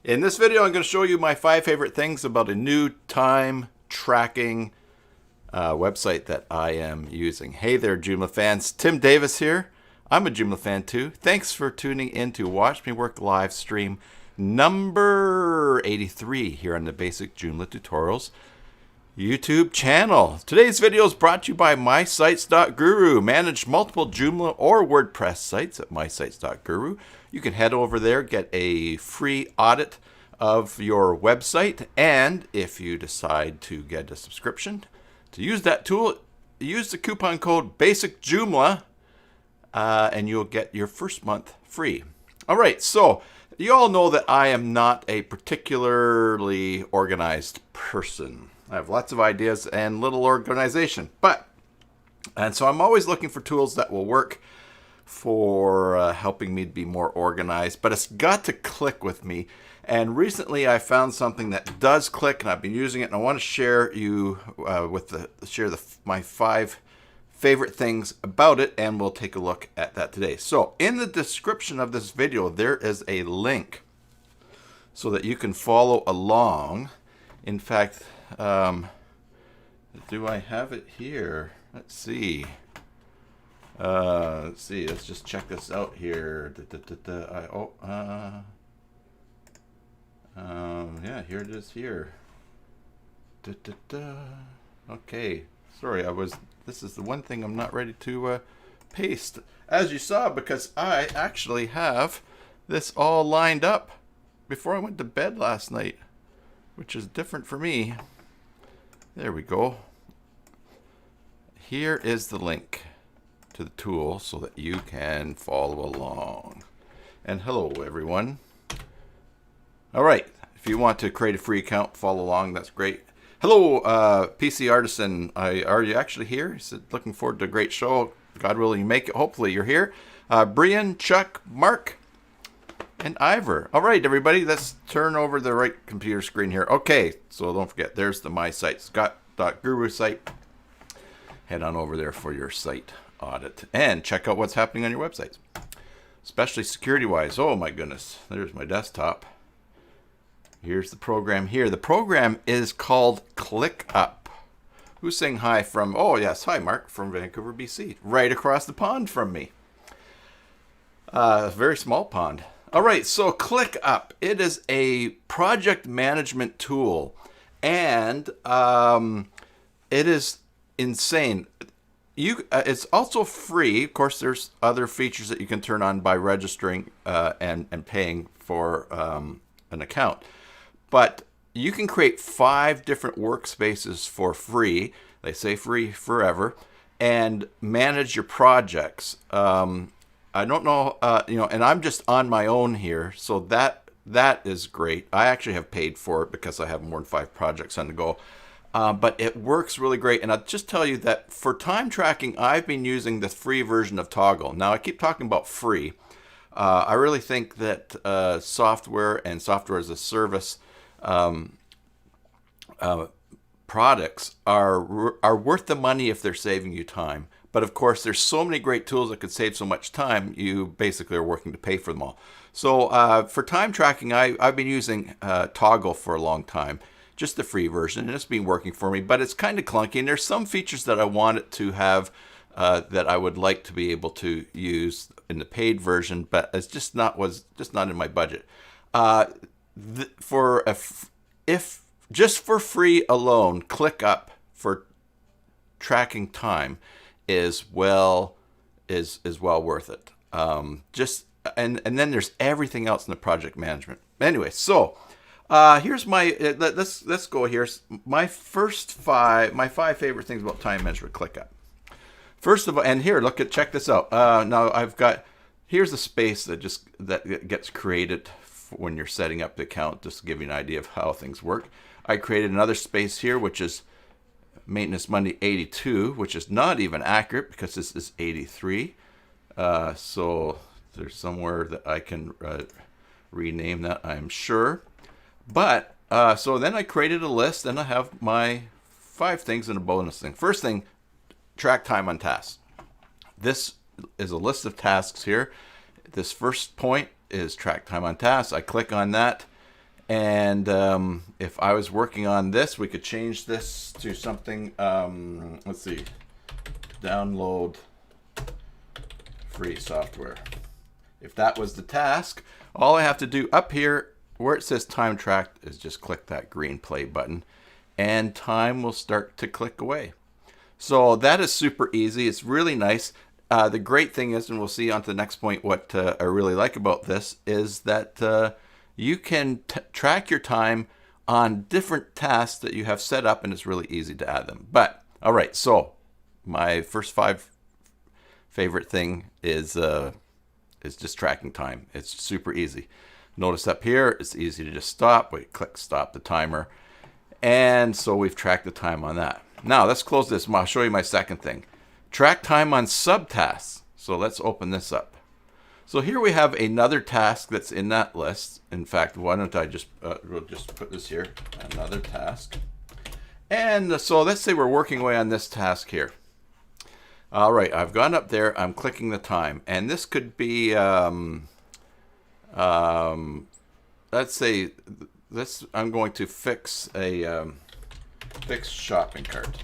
In this video, I'm going to show you my 5 favorite things about a new time tracking website that I am using. Hey there, Joomla fans. Tim Davis here. I'm a Joomla fan too. Thanks for tuning in to Watch Me Work live stream number 83 here on the Basic Joomla Tutorials YouTube channel. Today's video is brought to you by mysites.guru. Manage multiple Joomla or WordPress sites at mysites.guru. You can head over there, get a free audit of your website, and if you decide to get a subscription, to use that tool, use the coupon code BASICJOOMLA, and you'll get your first month free. All right, so you all know that I am not a particularly organized person. I have lots of ideas and little organization, and so I'm always looking for tools that will work for helping me to be more organized, but it's got to click with me. And recently I found something that does click, and I've been using it, and I want to share my 5 favorite things about it, and we'll take a look at that today. So in the description of this video, there is a link so that you can follow along. In fact, do I have it here? Let's see. Let's just check this out here. Yeah, here it is here. Okay, sorry, this is the one thing I'm not ready to paste, as you saw, because I actually have this all lined up before I went to bed last night, which is different for me. There we go. Here is the link to the tool so that you can follow along. And hello, everyone. All right, if you want to create a free account, follow along, that's great. Hello, PC Artisan. Are you actually here? He said, looking forward to a great show. God willing, you make it. Hopefully you're here. Brian, Chuck, Mark, and Ivor. All right, everybody, let's turn over the right computer screen here. Okay, so don't forget, there's the My Site, Scott.guru site. Head on over there for your site audit and check out what's happening on your websites, especially security-wise. Oh my goodness, there's my desktop. Here's the program here. The program is called ClickUp. Who's saying hi from, oh yes, hi Mark from Vancouver, BC, right across the pond from me. A very small pond. All right, so ClickUp, it is a project management tool, and it is insane. It's also free. Of course, there's other features that you can turn on by registering and paying for an account. But you can create 5 different workspaces for free. They say free forever, and manage your projects. I don't know, and I'm just on my own here, so that is great. I actually have paid for it because I have more than 5 projects on the go. But it works really great. And I'll just tell you that for time tracking, I've been using the free version of Toggle. Now, I keep talking about free. I really think that software and software as a service products are worth the money if they're saving you time. But of course, there's so many great tools that could save so much time, you basically are working to pay for them all. So for time tracking, I've been using Toggle for a long time. Just the free version, and it's been working for me, but it's kind of clunky, and there's some features that I want it to have that I would like to be able to use in the paid version, but it's just not in my budget. Just for free alone, ClickUp for tracking time is well worth it. And then there's everything else in the project management. Anyway, so. Here's my, let's go here. My 5 favorite things about time management ClickUp. First of all, and here, check this out. Now here's a space that gets created when you're setting up the account, just to give you an idea of how things work. I created another space here, which is Maintenance Monday 82, which is not even accurate because this is 83. So there's somewhere that I can rename that, I'm sure. But, so then I created a list, and I have my 5 things and a bonus thing. First thing, track time on tasks. This is a list of tasks here. This first point is track time on tasks. I click on that, And if I was working on this, we could change this to something, let's see, download free software. If that was the task, all I have to do up here where it says time tracked is just click that green play button and time will start to click away. So that is super easy. It's really nice. The great thing is, and we'll see on to the next point, what I really like about this is that you can track your time on different tasks that you have set up, and it's really easy to add them. But all right, so my first 5 favorite thing is just tracking time. It's super easy. Notice up here, it's easy to just stop. We click stop the timer. And so we've tracked the time on that. Now let's close this. I'll show you my second thing. Track time on subtasks. So let's open this up. So here we have another task that's in that list. In fact, why don't I just, we'll just put this here, another task. And so let's say we're working away on this task here. All right, I've gone up there, I'm clicking the time. And this could be, let's say, I'm going to fix a fix shopping cart.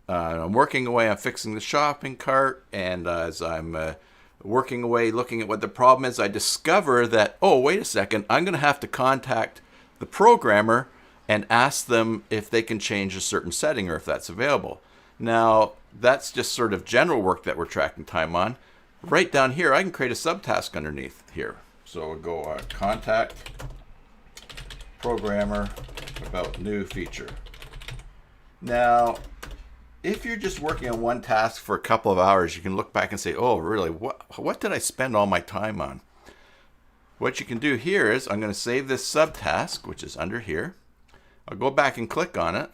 I'm working away on fixing the shopping cart, and as I'm working away looking at what the problem is, I discover that, oh, wait a second, I'm going to have to contact the programmer and ask them if they can change a certain setting or if that's available. Now, that's just sort of general work that we're tracking time on. Right down here, I can create a subtask underneath here. So we'll go contact programmer about new feature. Now, if you're just working on one task for a couple of hours, you can look back and say, oh, really, what did I spend all my time on? What you can do here is I'm going to save this subtask, which is under here. I'll go back and click on it.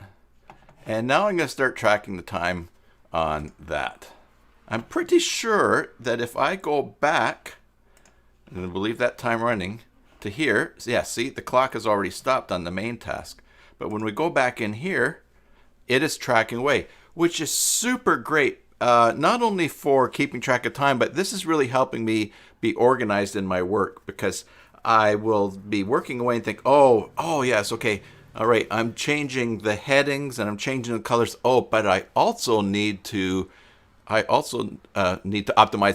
And now I'm going to start tracking the time on that. I'm pretty sure that if I go back, and we'll leave that time running to here, yeah, see, the clock has already stopped on the main task. But when we go back in here, it is tracking away, which is super great, not only for keeping track of time, but this is really helping me be organized in my work, because I will be working away and think, oh yes, okay, all right, I'm changing the headings and I'm changing the colors. Oh, but I also need to optimize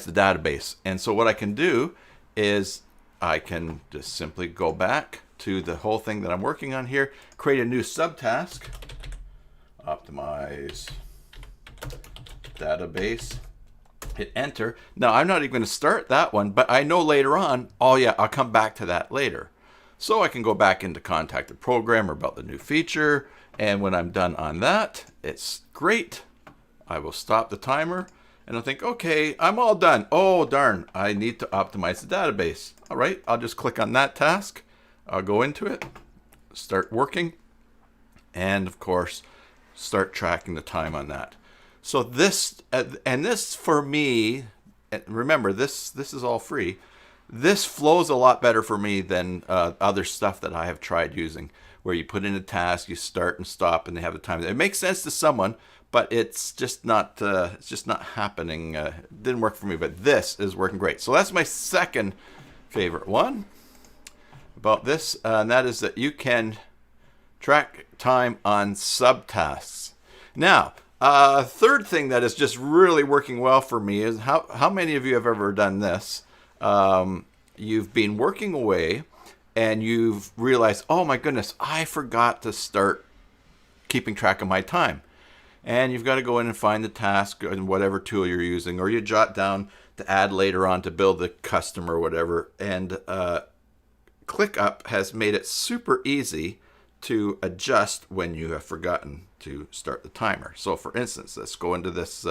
the database. And so what I can do is I can just simply go back to the whole thing that I'm working on here, create a new subtask, optimize database, hit enter. Now I'm not even going to start that one, but I know later on, oh yeah, I'll come back to that later. So I can go back into contact the programmer about the new feature, and when I'm done on that, it's great. I will stop the timer and I'll think, okay, I'm all done. Oh darn, I need to optimize the database. All right, I'll just click on that task. I'll go into it, start working, and of course, start tracking the time on that. So this, and this for me, remember this is all free. This flows a lot better for me than other stuff that I have tried using, where you put in a task, you start and stop, and they have the time. It makes sense to someone, but it's just not happening. It didn't work for me, but this is working great. So that's my second favorite one about this, and that is that you can track time on subtasks. Now, third thing that is just really working well for me is how many of you have ever done this? You've been working away and you've realized, oh my goodness, I forgot to start keeping track of my time. And you've got to go in and find the task in whatever tool you're using, or you jot down to add later on to build the custom or whatever. And ClickUp has made it super easy to adjust when you have forgotten to start the timer. So for instance, let's go into this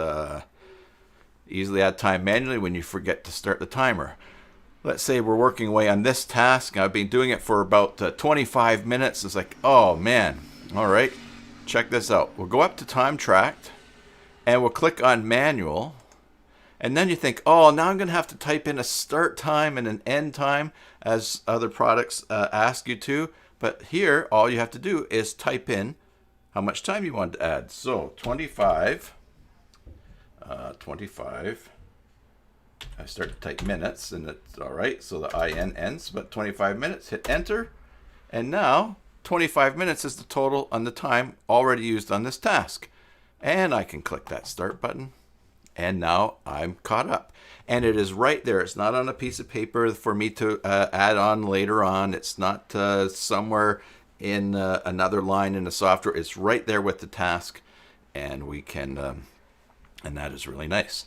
easily add time manually when you forget to start the timer. Let's say we're working away on this task. I've been doing it for about 25 minutes. It's like, oh man, all right, check this out. We'll go up to time tracked and we'll click on manual. And then you think, oh, now I'm going to have to type in a start time and an end time as other products ask you to. But here, all you have to do is type in how much time you want to add. So 25 I start to type minutes, and it's all right. So the IN ends, but 25 minutes, hit enter. And now 25 minutes is the total on the time already used on this task. And I can click that start button. And now I'm caught up. And it is right there. It's not on a piece of paper for me to add on later on. It's not somewhere in another line in the software. It's right there with the task. And we can, and that is really nice.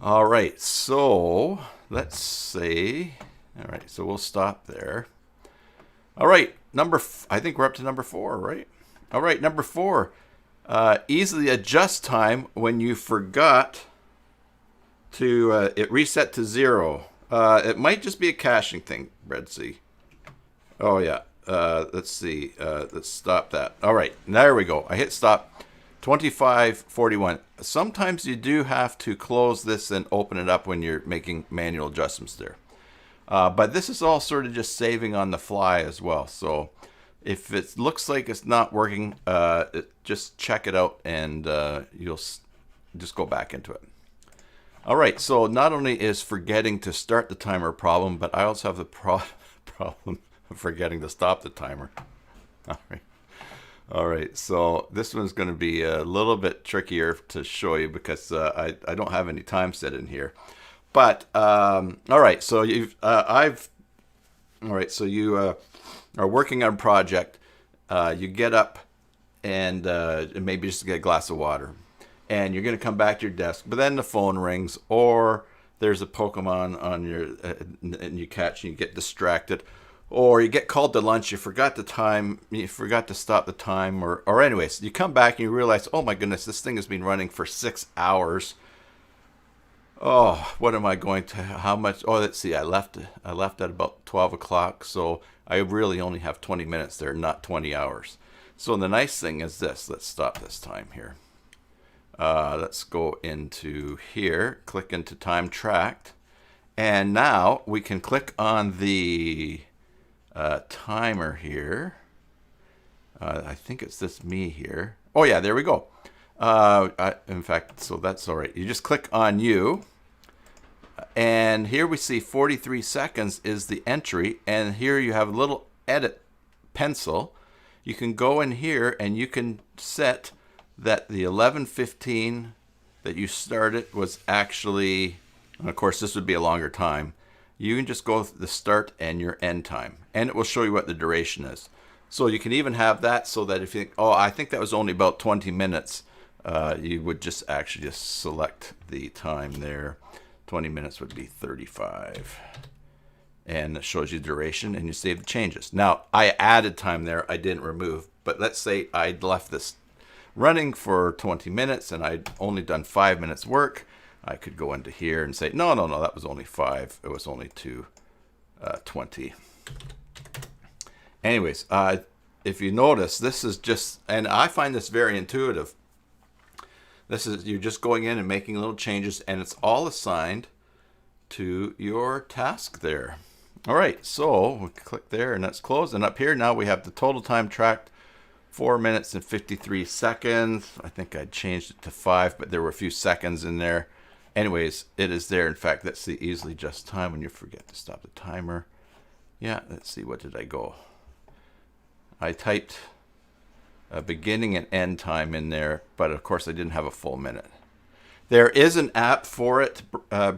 All right, so let's see. All right, so we'll stop there. All right, I think we're up to number 4, right? All right, number 4. Easily adjust time when you forgot to it reset to 0. It might just be a caching thing, Breadsy. Oh yeah. Let's see. Let's stop that. All right, there we go. I hit stop. 25:41. Sometimes you do have to close this and open it up when you're making manual adjustments there. But this is all sort of just saving on the fly as well. So if it looks like it's not working, just check it out and you'll just go back into it. All right, so not only is forgetting to start the timer a problem, but I also have the problem of forgetting to stop the timer. All right, so this one's going to be a little bit trickier to show you because I don't have any time set in here. But all right, so you are working on a project. You get up and maybe just get a glass of water, and you're going to come back to your desk. But then the phone rings, or there's a Pokemon on your and you catch and you get distracted. Or you get called to lunch, you forgot the time, you forgot to stop the time, or anyways, you come back and you realize, oh my goodness, this thing has been running for 6 hours. Oh, what am I going to, how much, oh, let's see, I left at about 12 o'clock, so I really only have 20 minutes there, not 20 hours. So the nice thing is this, let's stop this time here. Let's go into here, click into time tracked, and now we can click on the timer here. I think it's this me here. Oh yeah, there we go. In fact, so that's all right. You just click on you, and here we see 43 seconds is the entry, and here you have a little edit pencil. You can go in here and you can set that the 11:15 that you started was actually, and of course this would be a longer time. You can just go with the start and your end time, and it will show you what the duration is. So you can even have that so that if you think, oh, I think that was only about 20 minutes, you would just actually just select the time there. 20 minutes would be 35. And it shows you duration, and you save the changes. Now, I added time there, I didn't remove, but let's say I'd left this running for 20 minutes and I'd only done 5 minutes work. I could go into here and say, no, that was only 5. It was only 2:20. Anyways, if you notice, this is just, and I find this very intuitive. This is, you're just going in and making little changes, and it's all assigned to your task there. All right, so we click there, and that's closed. And up here now we have the total time tracked, 4 minutes and 53 seconds. I think I changed it to 5, but there were a few seconds in there. Anyways, it is there. In fact, that's the easily adjust time when you forget to stop the timer. Yeah, let's see, what did I go? I typed a beginning and end time in there, but of course I didn't have a full minute. There is an app for it,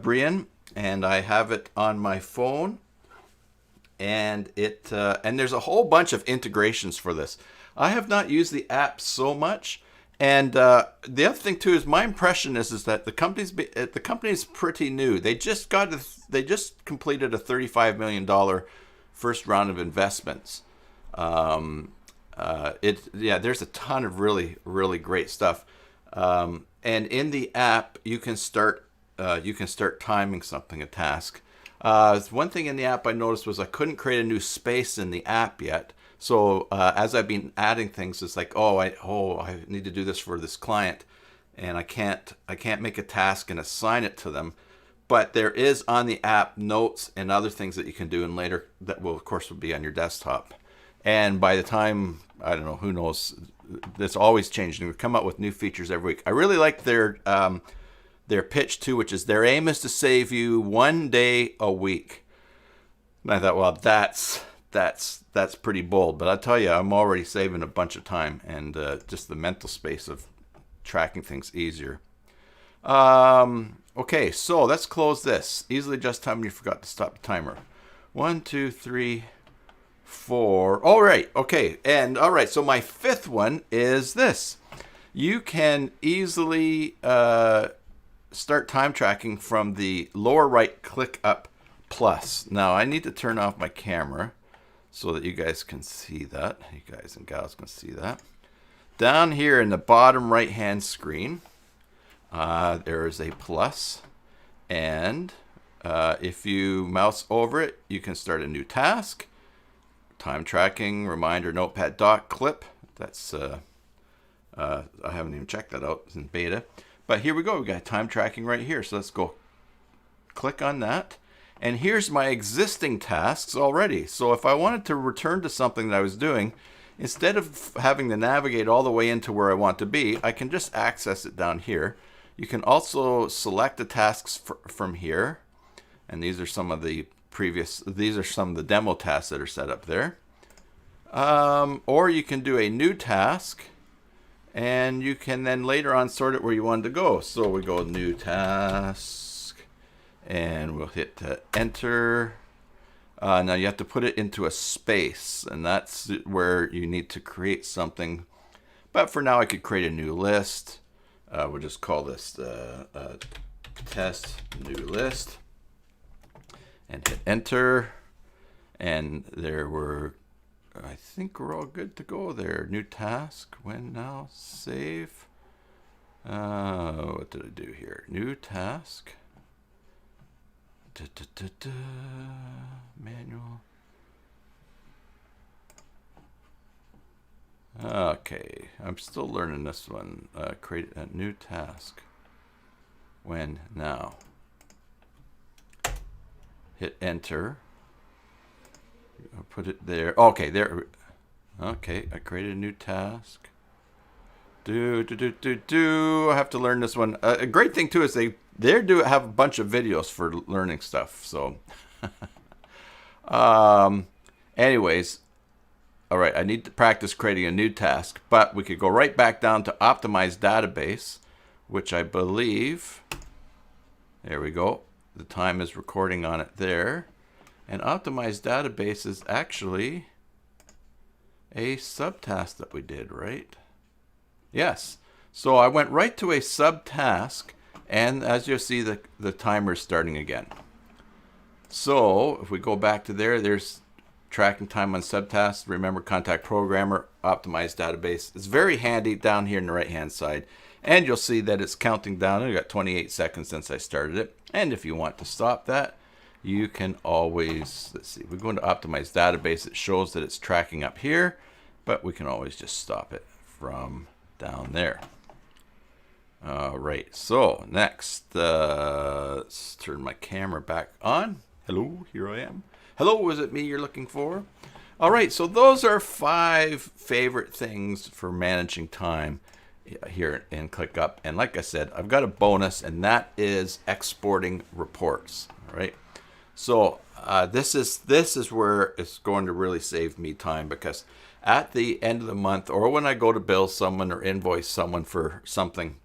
Brian, and I have it on my phone. And and there's a whole bunch of integrations for this. I have not used the app so much. And the other thing too is my impression is that the company's pretty new. They just completed a $35 million first round of investments. There's a ton of really great stuff. And in the app you can start timing something, a task. One thing in the app I noticed was I couldn't create a new space in the app yet. So as I've been adding things, it's like, I need to do this for this client, and I can't make a task and assign it to them. But there is on the app notes and other things that you can do, and later that will of course be on your desktop. And by the time, I don't know, who knows, it's always changing. We come out with new features every week. I really like their their pitch to, which is their aim is to save you 1 day a week. And I thought, well, that's pretty bold. But I'll tell you, I'm already saving a bunch of time and just the mental space of tracking things easier. Okay, so let's close this. Easily adjust time when you forgot to stop the timer. 1, 2, 3, 4. All right, okay. And all right, so my fifth one is this. You can easily start time tracking from the lower right ClickUp Plus. Now, I need to turn off my camera so that you guys can see that. You guys and gals can see that. Down here in the bottom right-hand screen, there is a plus. And if you mouse over it, you can start a new task. Time tracking, reminder, notepad, doc, clip. That's, I haven't even checked that out. It's in beta. But here we go. We've got time tracking right here. So let's go click on that. And here's my existing tasks already. So if I wanted to return to something that I was doing, instead of having to navigate all the way into where I want to be, I can just access it down here. You can also select the tasks from here. And these are some of the demo tasks that are set up there. Or you can do a new task. And you can then later on sort it where you want to go. So we go new task. And we'll hit enter. Now you have to put it into a space, and that's where you need to create something. But for now, I could create a new list. We'll just call this test new list, and hit enter. And there I think we're all good to go there. New task. When now save. What did I do here? New task. Manual. Okay, I'm still learning this one. Create a new task. When now. Hit enter. I'll put it there. Okay, there. Okay, I created a new task. I have to learn this one. A great thing too is they do have a bunch of videos for learning stuff. So, anyways, all right. I need to practice creating a new task, but we could go right back down to optimize database, which I believe. There we go. The time is recording on it there, and optimize database is actually a subtask that we did, right? Yes. So I went right to a subtask, and as you'll see, the timer is starting again. So if we go back to there's tracking time on subtasks. Remember, contact programmer, optimize database. It's very handy down here on the right-hand side. And you'll see that it's counting down. I've got 28 seconds since I started it. And if you want to stop that, you can always, let's see, we go into optimize database. It shows that it's tracking up here, but we can always just stop it from down there. All right, so next, let's turn my camera back on. Hello, here I am. Hello, is it me you're looking for? All right, so those are 5 favorite things for managing time here in ClickUp. And like I said, I've got a bonus, and that is exporting reports. All right, so this is where it's going to really save me time, because at the end of the month, or when I go to bill someone or invoice someone for something,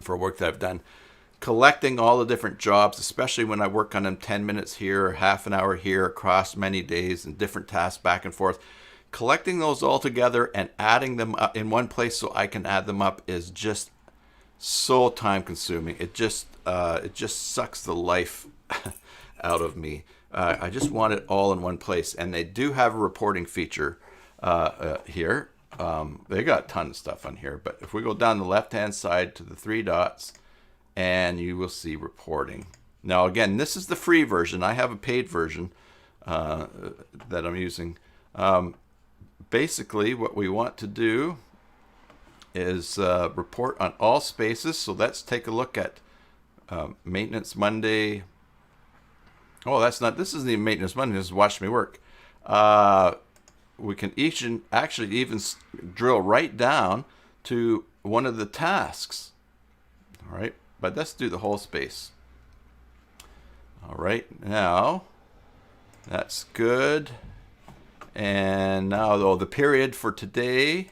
for work that I've done, collecting all the different jobs, especially when I work on them 10 minutes here, half an hour here, across many days and different tasks back and forth, collecting those all together and adding them up in one place so I can add them up is just so time consuming. It just sucks the life out of me. I just want it all in one place, and they do have a reporting feature here. They got a ton of stuff on here, but if we go down the left-hand side to the 3 dots, and you will see reporting. Now, again, this is the free version. I have a paid version that I'm using. Basically, what we want to do is report on all spaces. So let's take a look at Maintenance Monday. Oh, this isn't even Maintenance Monday. This is Watch Me Work. We can actually even drill right down to one of the tasks. All right. but let's do the whole space. All right, now that's good. And now though the period for today,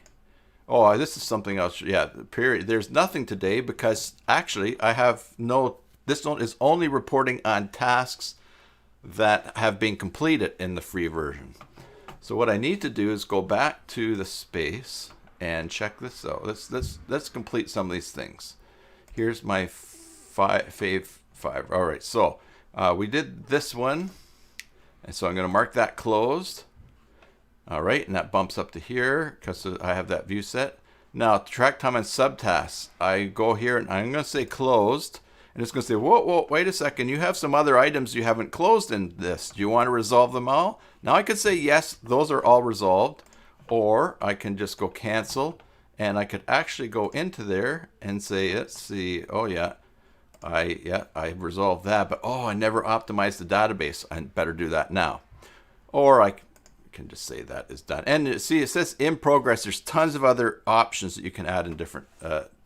oh, this is something else. Yeah, the period, there's nothing today because actually I have no, this one is only reporting on tasks that have been completed in the free version. So what I need to do is go back to the space and check this out. Let's complete some of these things. Here's my fave 5. All right, so we did this one, and so I'm going to mark that closed. All right, and that bumps up to here because I have that view set. Now, track time and subtasks. I go here and I'm going to say closed, and it's going to say, whoa, wait a second. You have some other items you haven't closed in this. Do you want to resolve them all? Now I could say yes, those are all resolved, or I can just go cancel, and I could actually go into there and say, let's see, oh yeah, I resolved that, but oh, I never optimized the database. I better do that now. Or I can just say that is done. And see, it says in progress. There's tons of other options that you can add in different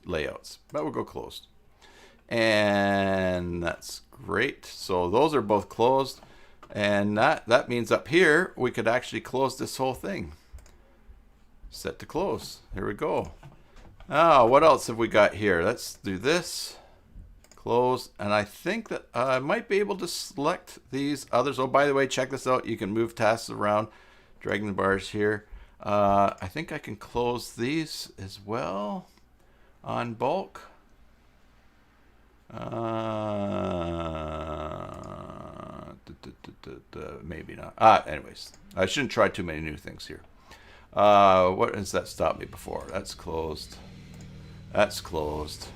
layouts, but we'll go closed. And that's great. So those are both closed. And that means up here, we could actually close this whole thing. Set to close. Here we go. Now, what else have we got here? Let's do this. Close. And I think that I might be able to select these others. Oh, by the way, check this out. You can move tasks around, dragging the bars here. I think I can close these as well on bulk. Maybe not. Anyways, I shouldn't try too many new things here. What does that stop me before? That's closed. That's closed.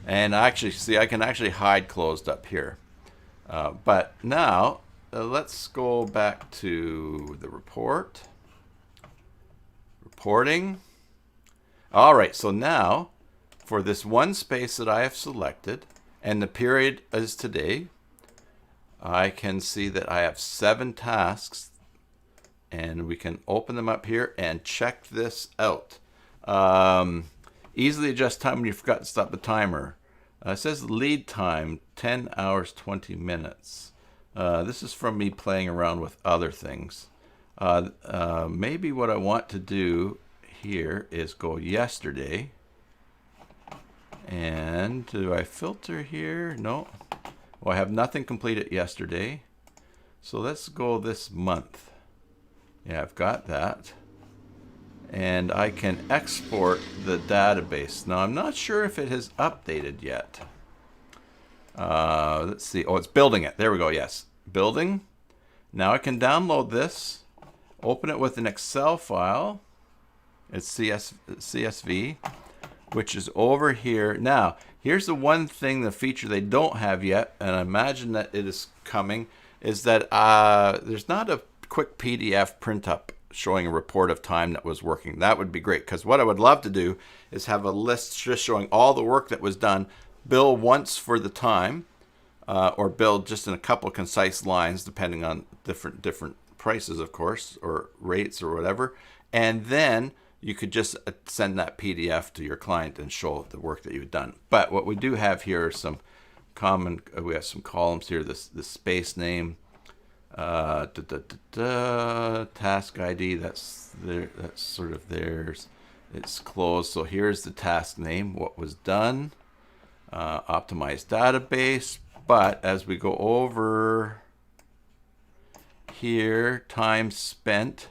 And actually, see, I can actually hide closed up here. But now, let's go back to the report. Reporting. All right, so now, for this one space that I have selected, and the period is today, I can see that I have 7 tasks, and we can open them up here and check this out. Easily adjust time when you forgot to stop the timer. It says lead time, 10 hours, 20 minutes. This is from me playing around with other things. Maybe what I want to do here is go yesterday. And do I filter here? No. Well, I have nothing completed yesterday. So let's go this month. Yeah, I've got that. And I can export the database. Now, I'm not sure if it has updated yet. Let's see. Oh, it's building it. There we go. Yes. Building. Now I can download this, open it with an Excel file. It's CSV, which is over here. Now, here's the one thing, the feature they don't have yet, and I imagine that it is coming, is that there's not a quick PDF print up showing a report of time that was working. That would be great, because what I would love to do is have a list just showing all the work that was done, bill once for the time, or bill just in a couple concise lines, depending on different prices, of course, or rates or whatever, and then you could just send that PDF to your client and show the work that you've done. But what we do have here are some common, we have some columns here, the space name, task ID, that's there, that's sort of theirs. It's closed, so here's the task name, what was done, optimized database. But as we go over here, time spent,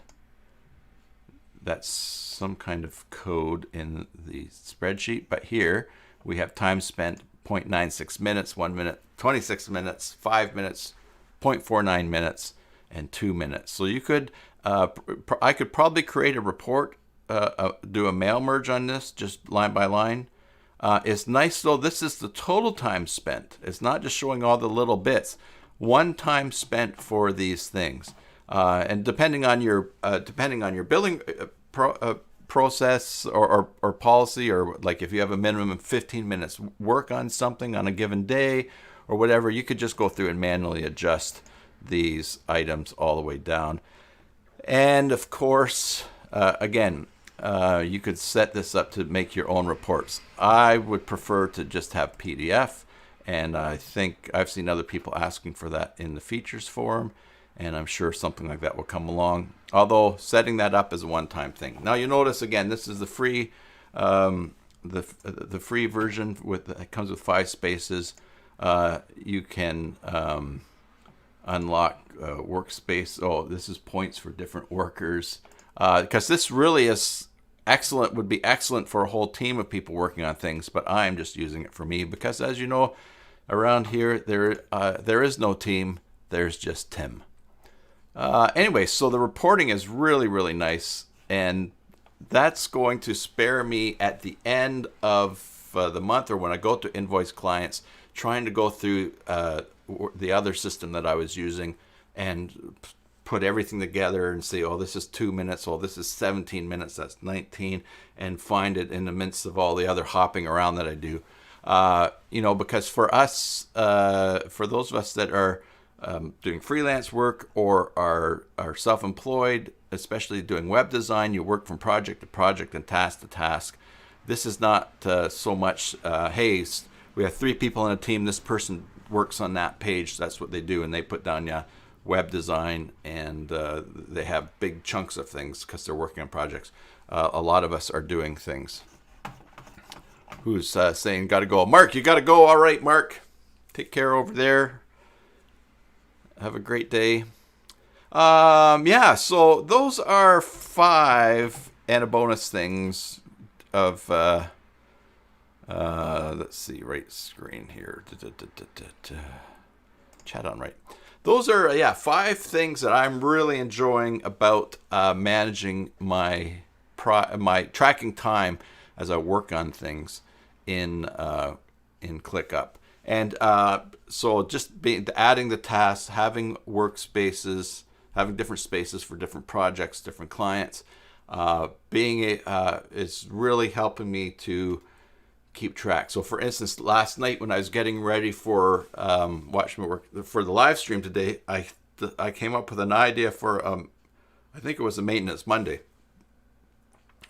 that's some kind of code in the spreadsheet, but here we have time spent 0.96 minutes, 1 minute, 26 minutes, 5 minutes, 0.49 minutes, and 2 minutes. So you could, I could probably create a report, do a mail merge on this, just line by line. It's nice though, this is the total time spent. It's not just showing all the little bits. One time spent for these things. And depending on your billing process or policy, or like if you have a minimum of 15 minutes work on something on a given day or whatever, you could just go through and manually adjust these items all the way down. And of course, again, you could set this up to make your own reports. I would prefer to just have PDF, and I think I've seen other people asking for that in the features forum, and I'm sure something like that will come along. Although setting that up is a one-time thing. Now you notice again, this is the free the free version it comes with 5 spaces. You can unlock workspace. Oh, this is points for different workers. Because this really is excellent, would be excellent for a whole team of people working on things, but I'm just using it for me because, as you know, around here there is no team, there's just Tim. Anyway, so the reporting is really, really nice, and that's going to spare me at the end of the month, or when I go to invoice clients, trying to go through the other system that I was using and put everything together and say, oh, this is 2 minutes, oh, this is 17 minutes, that's 19, and find it in the midst of all the other hopping around that I do. You know, because for us, for those of us that are doing freelance work or are self-employed, especially doing web design, you work from project to project and task to task. This is not so much, hey, we have 3 people on a team, this person works on that page, that's what they do, and they put down, yeah, web design, and they have big chunks of things because they're working on projects. A lot of us are doing things. Who's saying, gotta go? Mark, you gotta go. All right, Mark. Take care over there. Have a great day. Yeah, so those are 5 and a bonus things of, let's see, right screen here. Chat on right. Those are, yeah, 5 things that I'm really enjoying about managing my tracking time as I work on things in ClickUp. And so just adding the tasks, having workspaces, having different spaces for different projects, different clients, is really helping me to keep track. So for instance, last night when I was getting ready for watch my work for the live stream today, I came up with an idea for I think it was a maintenance Monday,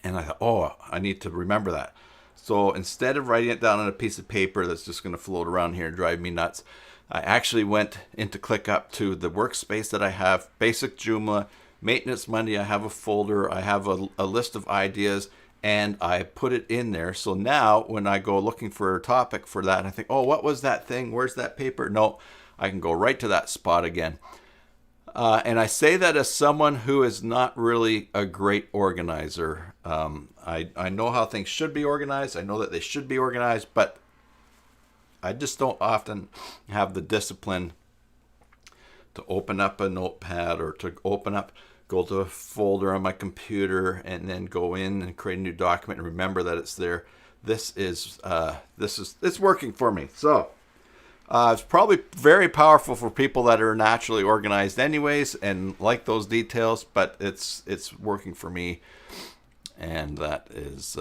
and I thought, oh, I need to remember that. So instead of writing it down on a piece of paper that's just going to float around here and drive me nuts, I actually went into ClickUp to the workspace that I have, basic Joomla, maintenance Monday. I have a folder, I have a list of ideas, and I put it in there. So now when I go looking for a topic for that, I think, oh, what was that thing? Where's that paper? No, I can go right to that spot again. And I say that as someone who is not really a great organizer. I know how things should be organized. I know that they should be organized, but I just don't often have the discipline to open up a notepad or to go to a folder on my computer and then go in and create a new document and remember that it's there. It's working for me. So it's probably very powerful for people that are naturally organized anyways and like those details, but it's working for me, and that's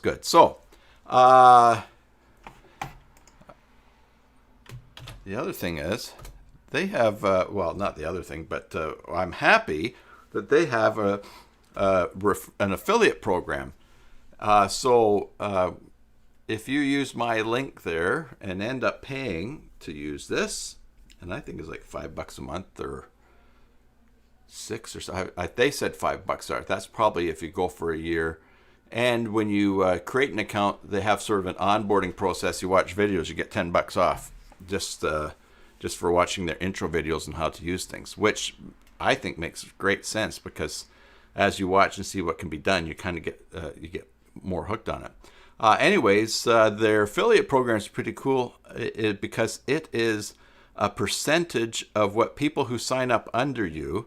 good. So the other thing is they have well, not the other thing, but I'm happy that they have an affiliate program. So if you use my link there and end up paying to use this, and I think it's like $5 a month or $6 or so. They said $5. That's probably if you go for a year. And when you create an account, they have sort of an onboarding process. You watch videos, you get $10 off just for watching their intro videos on how to use things, which I think makes great sense because as you watch and see what can be done, you kind of get more hooked on it. Anyways, their affiliate program is pretty cool because it is a percentage of what people who sign up under you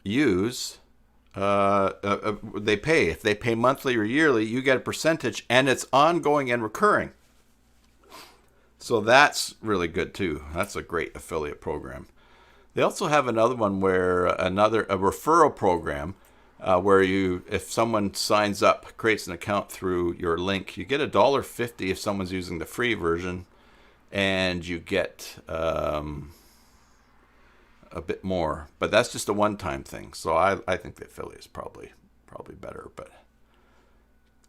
use. They pay. If they pay monthly or yearly, you get a percentage, and it's ongoing and recurring. So that's really good too. That's a great affiliate program. They also have another one where a referral program. Where if someone signs up, creates an account through your link, you get $1.50 if someone's using the free version, and you get a bit more. But that's just a one-time thing. So I think the affiliate is probably probably better, but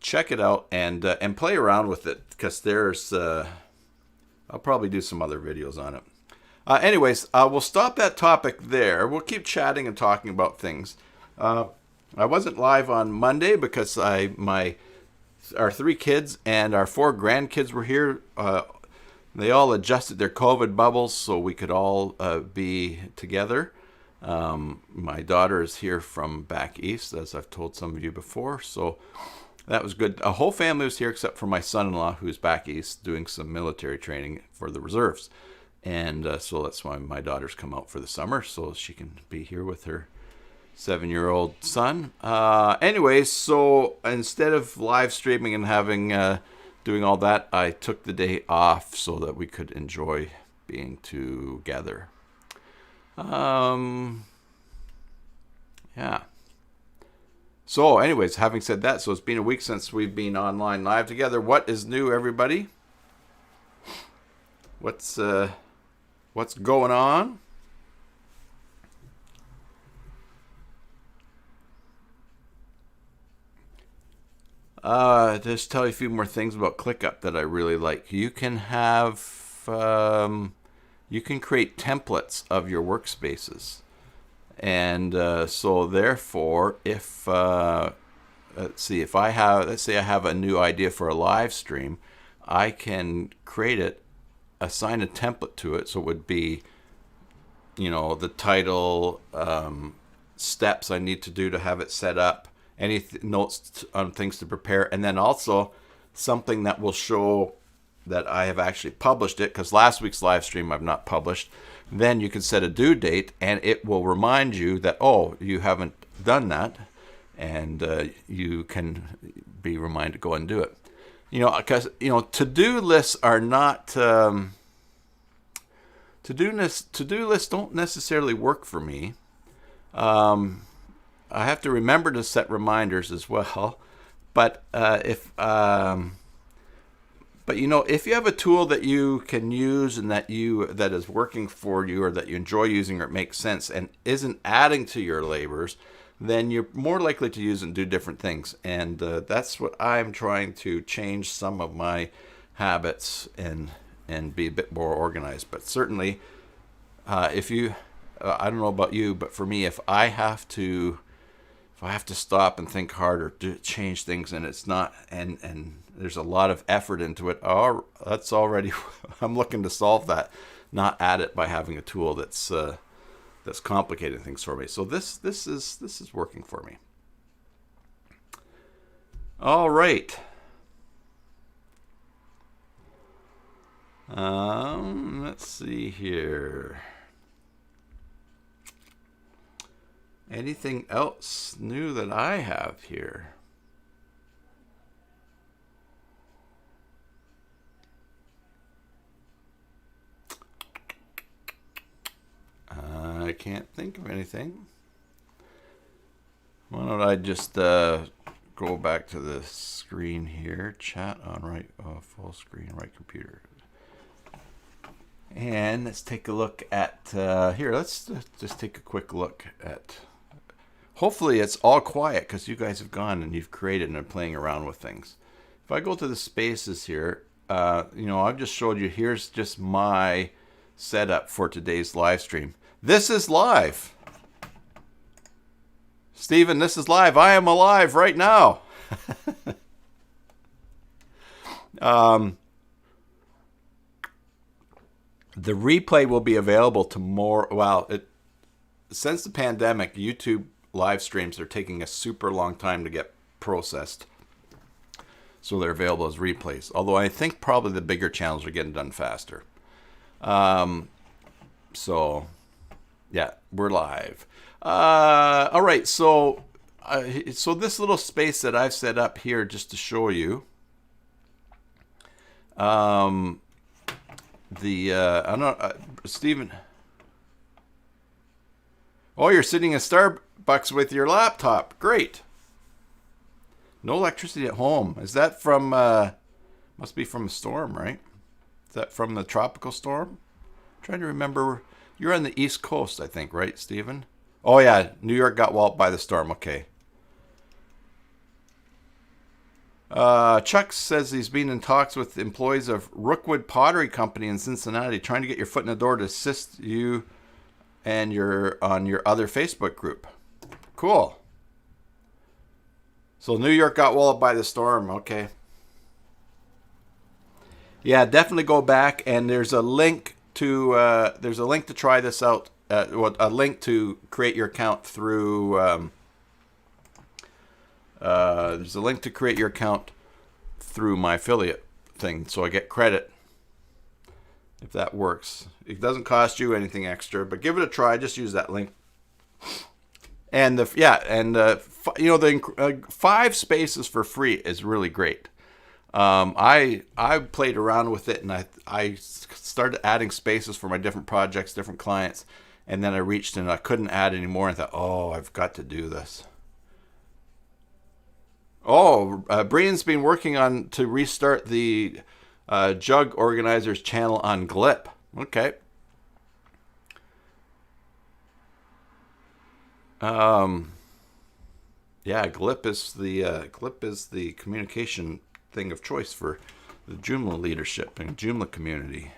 check it out and play around with it, because there's I'll probably do some other videos on it. Anyways, we'll stop that topic there. We'll keep chatting and talking about things. I wasn't live on Monday because our 3 kids and our 4 grandkids were here. They all adjusted their COVID bubbles so we could all be together. My daughter is here from back east, as I've told some of you before, so that was good. A whole family was here except for my son-in-law, who's back east doing some military training for the reserves. And so that's why my daughter's come out for the summer, so she can be here with her 7-year-old son. Anyways, so instead of live streaming and having doing all that, I took the day off so that we could enjoy being together. Yeah. So anyways, having said that, so it's been a week since we've been online live together. What is new, everybody? What's going on? Just tell you a few more things about ClickUp that I really like. You can have, you can create templates of your workspaces. And so therefore, if, let's see, if let's say I have a new idea for a live stream, I can create it, assign a template to it. So it would be, the title, steps I need to do to have it set up, any notes on things to prepare, and then also something that will show that I have actually published it, because last week's live stream I've not published. Then you can set a due date, and it will remind you that, oh, you haven't done that, and you can be reminded to go and do it. Because to-do lists are not to-do lists don't necessarily work for me. I have to remember to set reminders as well, but if you have a tool that you can use and that is working for you, or that you enjoy using, or it makes sense and isn't adding to your labors, then you're more likely to use and do different things. And that's what I'm trying to change some of my habits and be a bit more organized. But certainly, I don't know about you, but for me, if I have to stop and think hard or change things, and it's not, and there's a lot of effort into it, that's already, I'm looking to solve that, not add it by having a tool that's complicating things for me. So this is working for me. All right. Let's see here. Anything else new that I have here? I can't think of anything. Why don't I just go back to the screen here? Chat on right, full screen, right computer. And let's take a look at here. Let's just take a quick look at. Hopefully it's all quiet because you guys have gone and you've created and are playing around with things. If I go to the spaces here, I've just showed you. Here's just my setup for today's live stream. This is live. Stephen, this is live. I am alive right now. The replay will be available tomorrow. Well, since the pandemic, YouTube live streams are taking a super long time to get processed. So they're available as replays. Although I think probably the bigger channels are getting done faster. So, yeah, we're live. All right, so this little space that I've set up here just to show you. I don't know, Stephen. Oh, you're sitting in Starbucks with your laptop. Great. No electricity at home. Is that from, must be from a storm, right? Is that from the tropical storm? I'm trying to remember. You're on the East Coast, I think, right, Stephen? Oh, yeah. New York got walloped by the storm. Okay. Chuck says he's been in talks with employees of Rookwood Pottery Company in Cincinnati, trying to get your foot in the door to assist you and on your other Facebook group. Cool. So New York got walloped by the storm. Okay. Yeah, definitely go back, and there's a link to try this out. A link to create your account through. There's a link to create your account through my affiliate thing, so I get credit if that works. It doesn't cost you anything extra, but give it a try. Just use that link. And the 5 spaces for free is really great. I played around with it, and I started adding spaces for my different projects, different clients, and then I reached and I couldn't add anymore, and thought, oh, I've got to do this. Oh, Brian's been working on to restart the Jug Organizers channel on Glip. Okay. Yeah, Glip is the communication thing of choice for the Joomla leadership and Joomla community.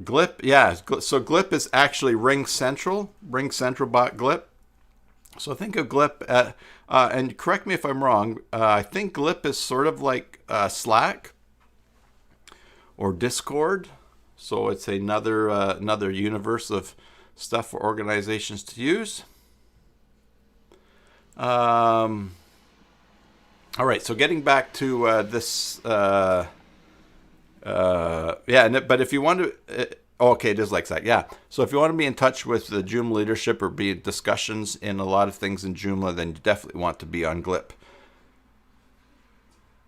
Glip, yeah. So Glip is actually Ring Central bought Glip. So think of Glip, and correct me if I'm wrong, I think Glip is sort of like Slack or Discord. So it's another universe of stuff for organizations to use. All right, so getting back to this, but if you want to, okay, it is like that, yeah. So if you want to be in touch with the Joomla leadership or be in discussions in a lot of things in Joomla, then you definitely want to be on Glip.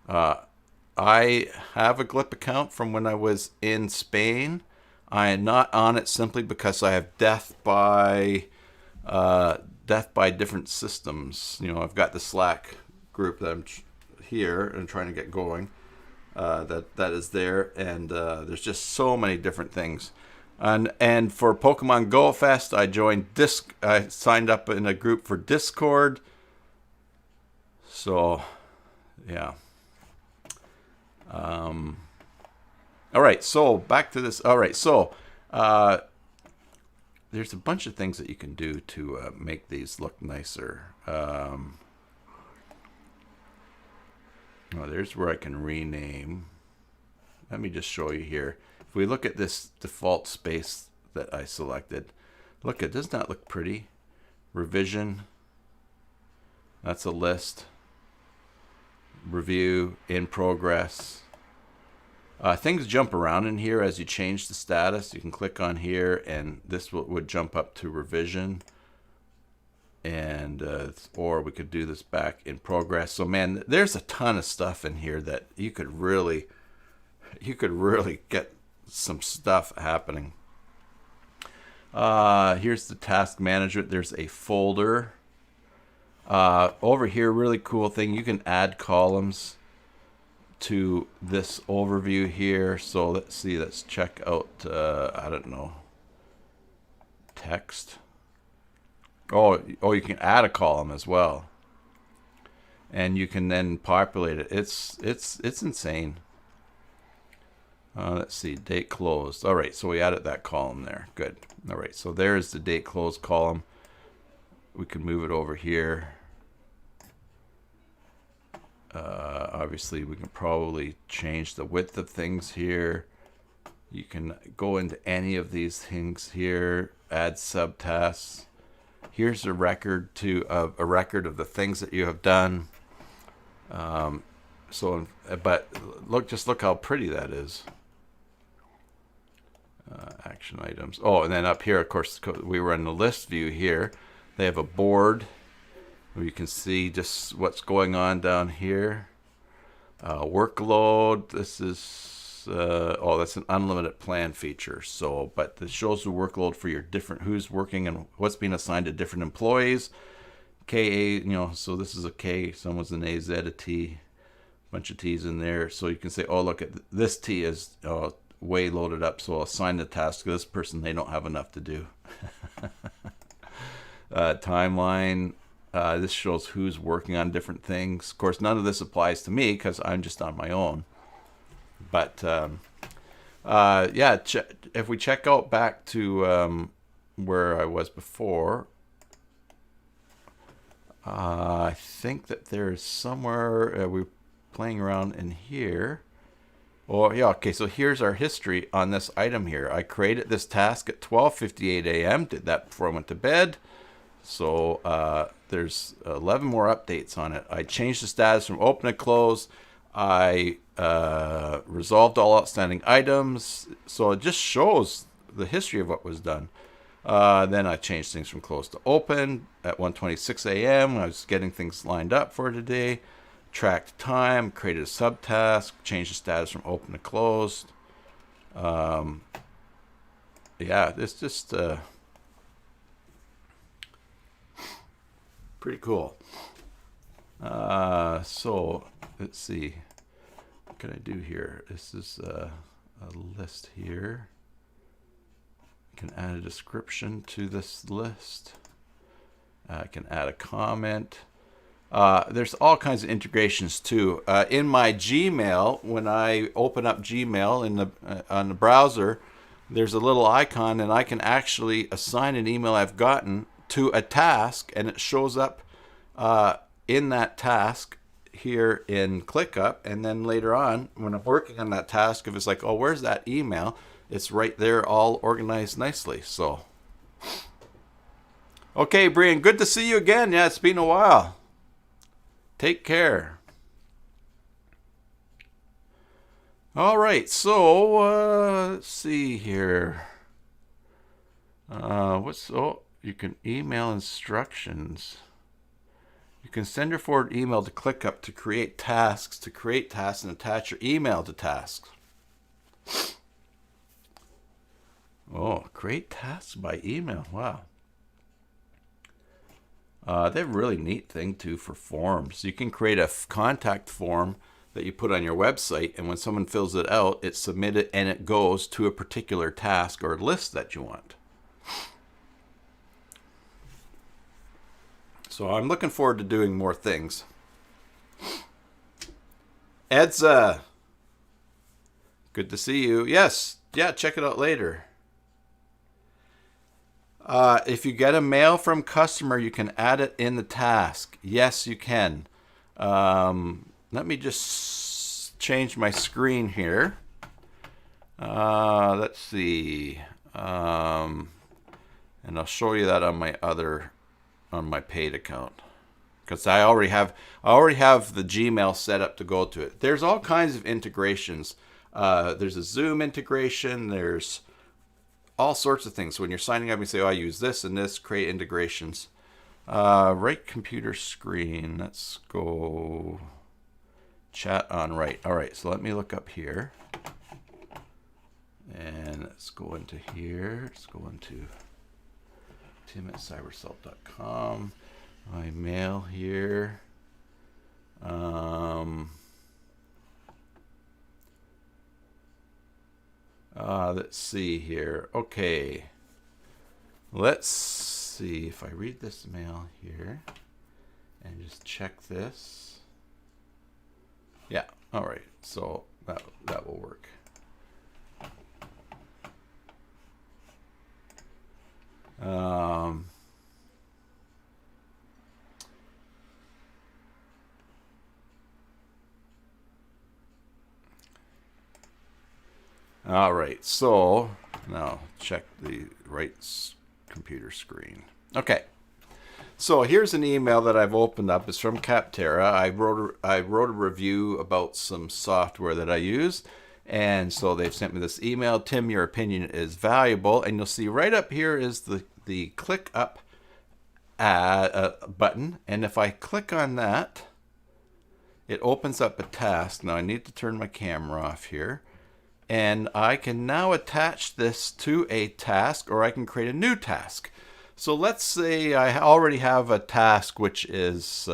I have a Glip account from when I was in Spain. I am not on it simply because I have death by different systems. I've got the Slack group that I'm here and trying to get going. That is there, and there's just so many different things. And for Pokemon Go Fest, I signed up in a group for Discord. So, yeah. All right, so back to this. All right, so there's a bunch of things that you can do to make these look nicer. There's where I can rename. Let me just show you here. If we look at this default space that I selected, look, it does not look pretty. Revision. That's a list. Review, in progress. Things jump around in here as you change the status. You can click on here, and this would jump up to revision. And or we could do this back in progress. So man, there's a ton of stuff in here that you could really get some stuff happening. Here's the task management. There's a folder over here. Really cool thing, you can add columns to this overview here. So let's see, let's check out I don't know, text. Oh, you can add a column as well, and you can then populate it. It's insane. Let's see, date closed. All right, so we added that column there. Good. All right, so there's the date closed column. We can move it over here. Obviously, we can probably change the width of things here. You can go into any of these things here. Add subtasks. Here's a record of the things that you have done. But look how pretty that is. Action items. Oh, and then up here, of course, we were in the list view here. They have a board where you can see just what's going on down here. Workload. This is that's an unlimited plan feature. So, but this shows the workload for your different, who's working and what's being assigned to different employees. KA, so this is a K, someone's an AZ, a T, bunch of T's in there. So you can say, oh, look at this T is way loaded up, so I'll assign the task to this person. They don't have enough to do. Timeline. This shows who's working on different things. Of course, none of this applies to me because I'm just on my own. But yeah, if we check out back to where I was before, I think that there's somewhere we're playing around in here. Oh yeah, okay, so here's our history on this item here. I created this task at 12:58 a.m. Did that before I went to bed. So there's 11 more updates on it. I changed the status from open to close. I resolved all outstanding items. So it just shows the history of what was done. Then I changed things from closed to open at 1:26 a.m. I was getting things lined up for today. Tracked time, created a subtask, changed the status from open to closed. Yeah, it's just pretty cool. So let's see. What can I do here? This is a list here. I can add a description to this list. I can add a comment. There's all kinds of integrations too. In my Gmail, when I open up Gmail in the on the browser, there's a little icon, and I can actually assign an email I've gotten to a task, and it shows up in that task here in ClickUp. And then later on, when I'm working on that task, if it's like, oh, where's that email? It's right there, all organized nicely. So, okay, Brian, good to see you again. Yeah, it's been a while. Take care. All right, so let's see here. You can email instructions. You can send or forward email to ClickUp to create tasks, and attach your email to tasks. Oh, create tasks by email. Wow. They have a really neat thing too for forms. You can create a contact form that you put on your website, and when someone fills it out, it's submitted and it goes to a particular task or list that you want. So I'm looking forward to doing more things. Edza, good to see you. Yes, yeah, check it out later. If you get a mail from customer, you can add it in the task. Yes, you can. Let me just change my screen here. Let's see. And I'll show you that on my paid account, because I already have the Gmail set up to go to it. There's all kinds of integrations. There's a Zoom integration. There's all sorts of things. So when you're signing up, you say, oh, I use this and this, create integrations. Right computer screen. Let's go chat on right. All right, so let me look up here. And let's go into here. Let's go into tim@cyberself.com. My mail here. Let's see here. Okay. Let's see if I read this mail here and just check this. Yeah. All right. So that will work. All right, so now check the right computer screen. Okay, so here's an email that I've opened up. It's from Capterra. I wrote a review about some software that I use, and so they've sent me this email. Tim, your opinion is valuable, and you'll see right up here is the ClickUp button, and if I click on that, it opens up a task. Now I need to turn my camera off here. And I can now attach this to a task, or I can create a new task. So let's say I already have a task which is,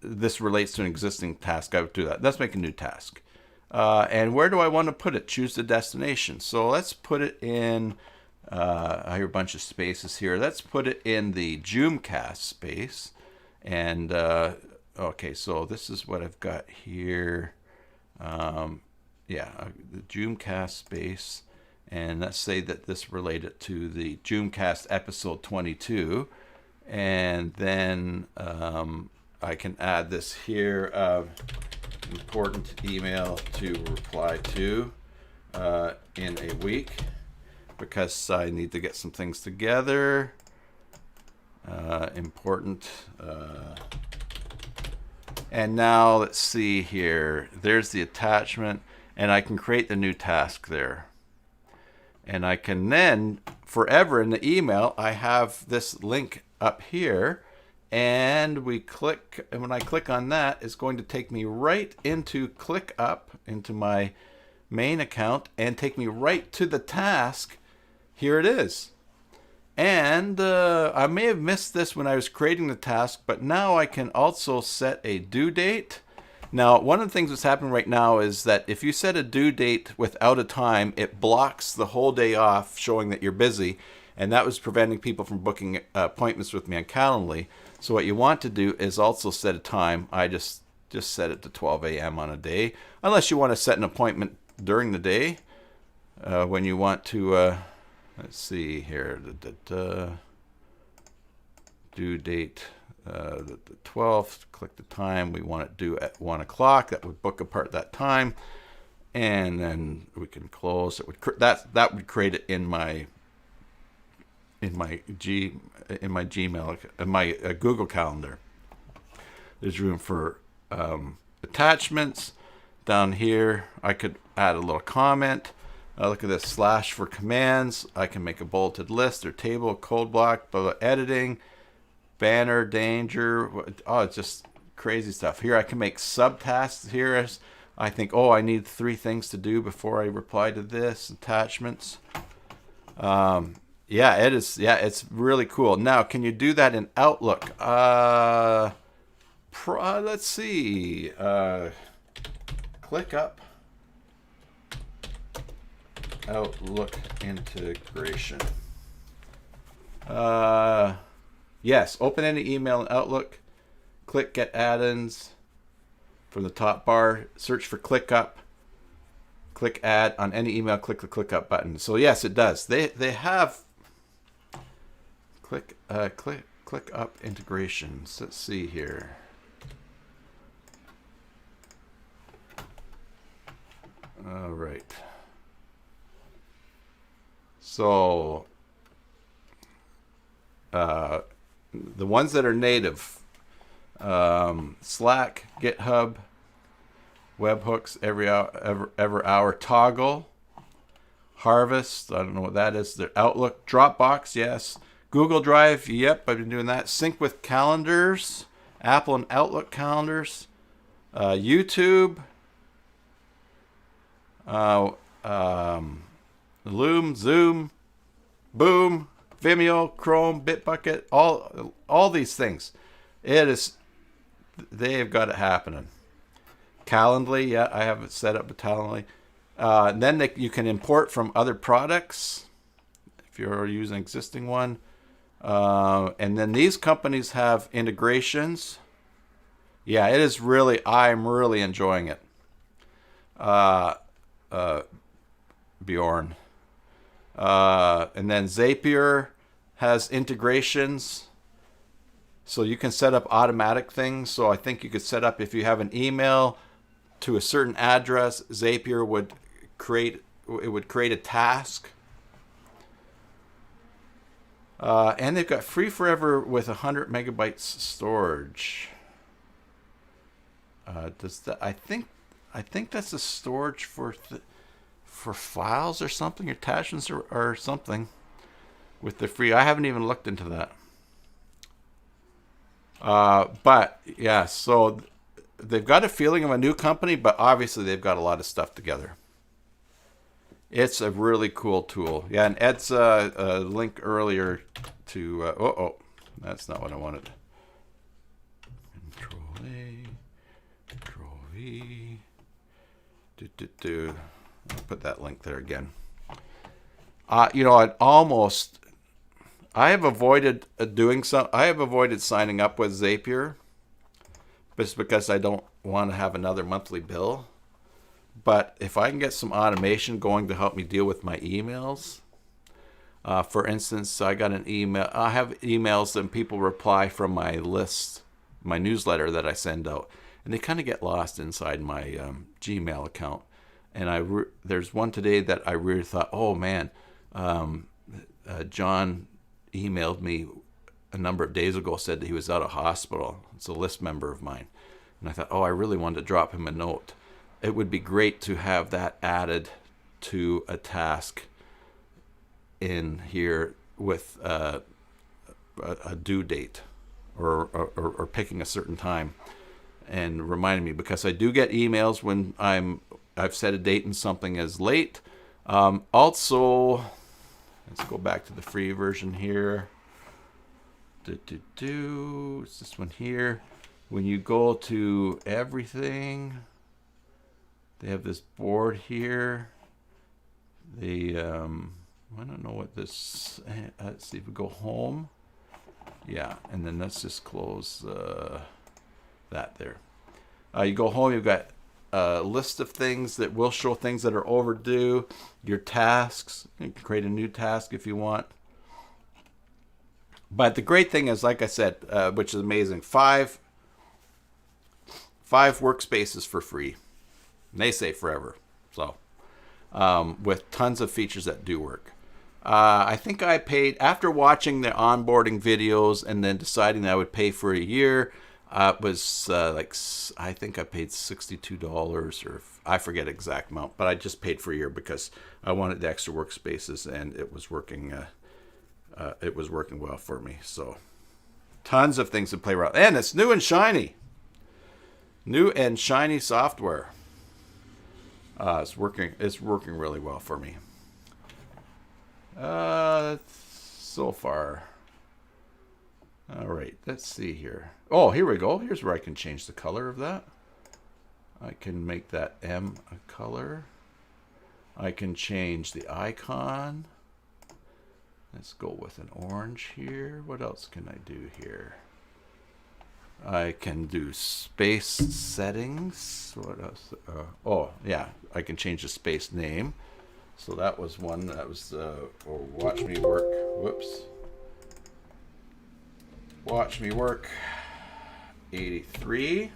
this relates to an existing task. I would do that. Let's make a new task. And where do I want to put it? Choose the destination. So let's put it in I hear a bunch of spaces here. Let's put it in the Joomla space. And okay, so this is what I've got here. Yeah, the Joomla space. And let's say that this related to the Joomcast episode 22. And then I can add this here. Important email to reply to in a week, because I need to get some things together. Important. And now let's see here. There's the attachment, and I can create the new task there. And I can then, forever in the email, I have this link up here, and we click, and when I click on that, it's going to take me right into ClickUp, into my main account, and take me right to the task. Here it is. And I may have missed this when I was creating the task, but now I can also set a due date. Now, one of the things that's happening right now is that if you set a due date without a time, it blocks the whole day off, showing that you're busy. And that was preventing people from booking appointments with me on Calendly. So what you want to do is also set a time. I just set it to 12 a.m. on a day, unless you want to set an appointment during the day when you want to. Let's see here. Due date. The 12th, click the time. We want it due at 1 o'clock. That would book apart that time, and then we can close. It would that would create it in my Gmail, in my Google Calendar. There's room for attachments down here. I could add a little comment. Look at this, slash for commands. I can make a bulleted list or table, code block, editing. Banner, danger, oh, it's just crazy stuff. Here I can make subtasks here as I think, oh, I need 3 things to do before I reply to this. Attachments. Yeah, it is. Yeah, it's really cool. Now, can you do that in Outlook? Let's see. ClickUp Outlook integration. Yes, open any email in Outlook, click Get Addins from the top bar, search for ClickUp, click Add on any email, click the ClickUp button. So yes, it does. They have ClickUp integrations. Let's see here. All right. So the ones that are native, Slack, GitHub, webhooks, every hour, Toggle, Harvest, I don't know what that is. The Outlook, Dropbox, yes. Google Drive, yep, I've been doing that. Sync with calendars, Apple and Outlook calendars, YouTube, Loom, Zoom, Boom, Vimeo, Chrome, Bitbucket, all these things. They've got it happening. Calendly, yeah, I have it set up with Calendly. Then you can import from other products if you're using an existing one. And then these companies have integrations. Yeah, it is really, I'm really enjoying it. Bjorn. And then Zapier has integrations, so you can set up automatic things. So I think you could set up, if you have an email to a certain address, Zapier would create a task. And they've got free forever with 100 megabytes storage. Does that? I think that's a storage for files or something, attachments or something with the free. I haven't even looked into that. But yeah, so they've got a feeling of a new company, but obviously they've got a lot of stuff together. It's a really cool tool. Yeah, and Ed's link earlier to that's not what I wanted. Control A, Control V. I'll put that link there again. You know, I have avoided I have avoided signing up with Zapier just because I don't want to have another monthly bill. But if I can get some automation going to help me deal with my emails, for instance, I got an email. I have emails and people reply from my list, my newsletter that I send out, and they kind of get lost inside my Gmail account. And there's one today that I really thought, oh man, John emailed me a number of days ago, said that he was out of hospital. It's a list member of mine. And I thought, oh, I really wanted to drop him a note. It would be great to have that added to a task in here with a due date or picking a certain time and reminding me, because I do get emails when I've set a date and something is late. Also, let's go back to the free version here. It's this one here. When you go to everything, they have this board here. I don't know what this, let's see if we go home. Yeah, and then let's just close that there. You go home, you've got a list of things that will show things that are overdue, your tasks. You can create a new task if you want. But the great thing is, like I said, which is amazing, five workspaces for free. And they say forever. So, with tons of features that do work. I think I paid, after watching the onboarding videos and then deciding that I would pay for a year, it was I think I paid $62, or I forget exact amount, but I just paid for a year because I wanted the extra workspaces and it was working well for me. So tons of things to play around. And it's new and shiny. New and shiny software. It's working really well for me. So far. All right, let's see here. Oh, here we go. Here's where I can change the color of that. I can make that M a color. I can change the icon. Let's go with an orange here. What else can I do here? I can do space settings. What else? Oh, yeah, I can change the space name. So that was one. That was watch me work. Whoops. Watch me work. 83.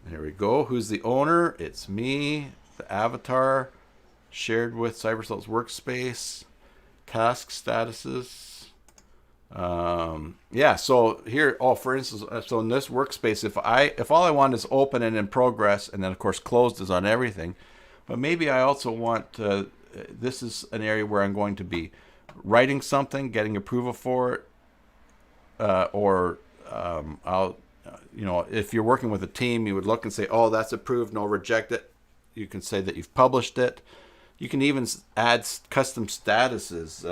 There we go. Who's the owner? It's me. The avatar shared with CyberSalt's workspace. Task statuses. Yeah. So here, for instance, so in this workspace, if all I want is open and in progress, and then of course closed is on everything. But maybe I also want, this is an area where I'm going to be writing something, getting approval for it, or I'll, if you're working with a team, you would look and say, oh, that's approved, no, reject it. You can say that you've published it. You can even add custom statuses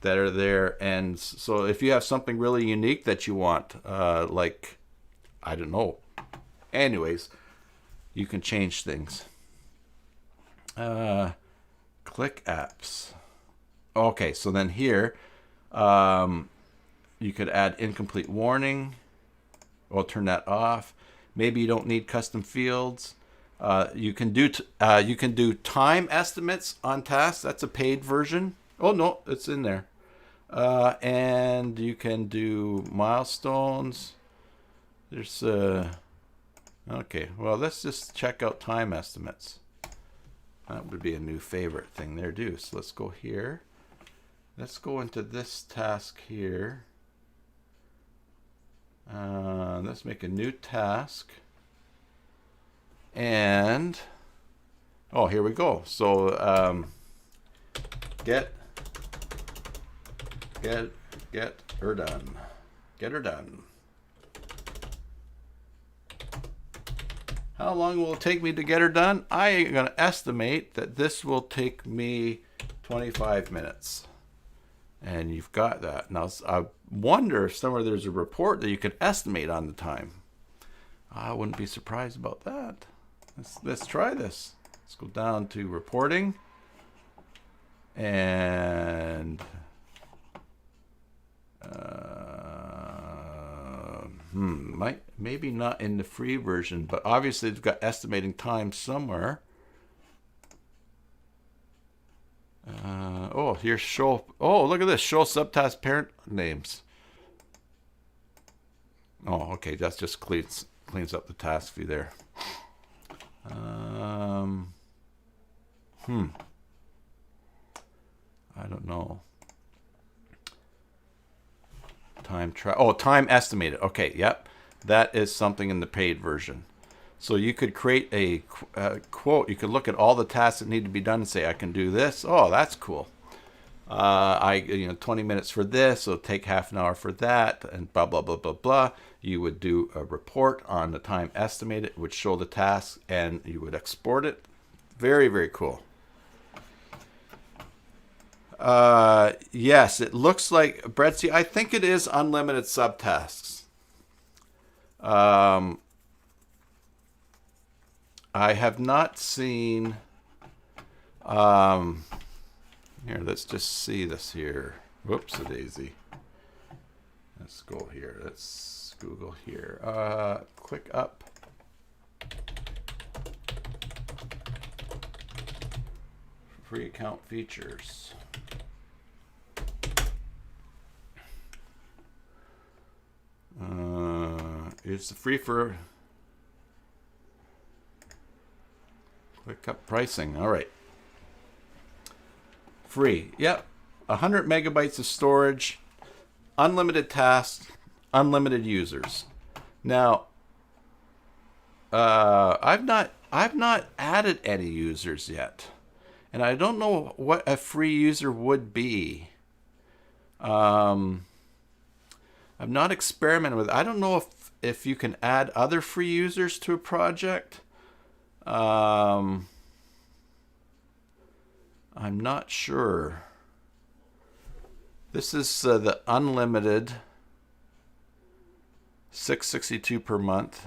that are there. And so if you have something really unique that you want, like, I don't know. Anyways, you can change things. Click apps. Okay, so then here, you could add incomplete warning. I'll turn that off. Maybe you don't need custom fields. You can do time estimates on tasks. That's a paid version. Oh no, it's in there. And you can do milestones. There's okay. Well, let's just check out time estimates. That would be a new favorite thing there, too. So let's go here. Let's go into this task here. Let's make a new task. And, oh, here we go. So, get her done. Get her done. How long will it take me to get her done? I am going to estimate that this will take me 25 minutes. And you've got that. Now, I wonder if somewhere there's a report that you can estimate on the time. I wouldn't be surprised about that. Let's try this. Let's go down to reporting. And maybe not in the free version, but obviously it's got estimating time somewhere. Oh, here's show. Oh, look at this. Show subtask parent names. Oh, okay. That just cleans up the task view there. I don't know. Time estimated. Okay, yep. That is something in the paid version. So you could create a quote. You could look at all the tasks that need to be done and say, I can do this. Oh, that's cool. 20 minutes for this, so take half an hour for that, and blah, blah, blah, blah, blah. You would do a report on the time estimated, it would show the task, and you would export it. Very, very cool. Yes, it looks like, Bretsy, I think it is unlimited subtasks. I have not seen, here, let's just see this here. Whoops-a-daisy. Let's go here. Let's Google here. ClickUp. Free account features. It's free for ClickUp Pricing. All right. Free. Yep. 100 megabytes of storage, unlimited tasks, unlimited users. Now, I've not added any users yet, and I don't know what a free user would be. I've not experimented with it. I don't know if you can add other free users to a project. I'm not sure. This is the unlimited, $6.62 per month,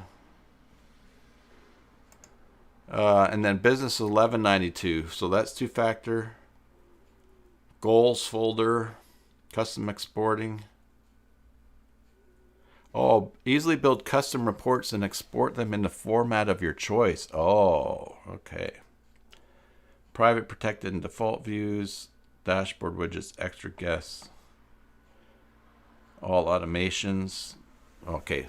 and then business is $11.92. So that's two-factor. Goals folder, custom exporting. Oh, easily build custom reports and export them in the format of your choice. Oh, okay. Private, protected, and default views, dashboard widgets, extra guests, all automations. Okay,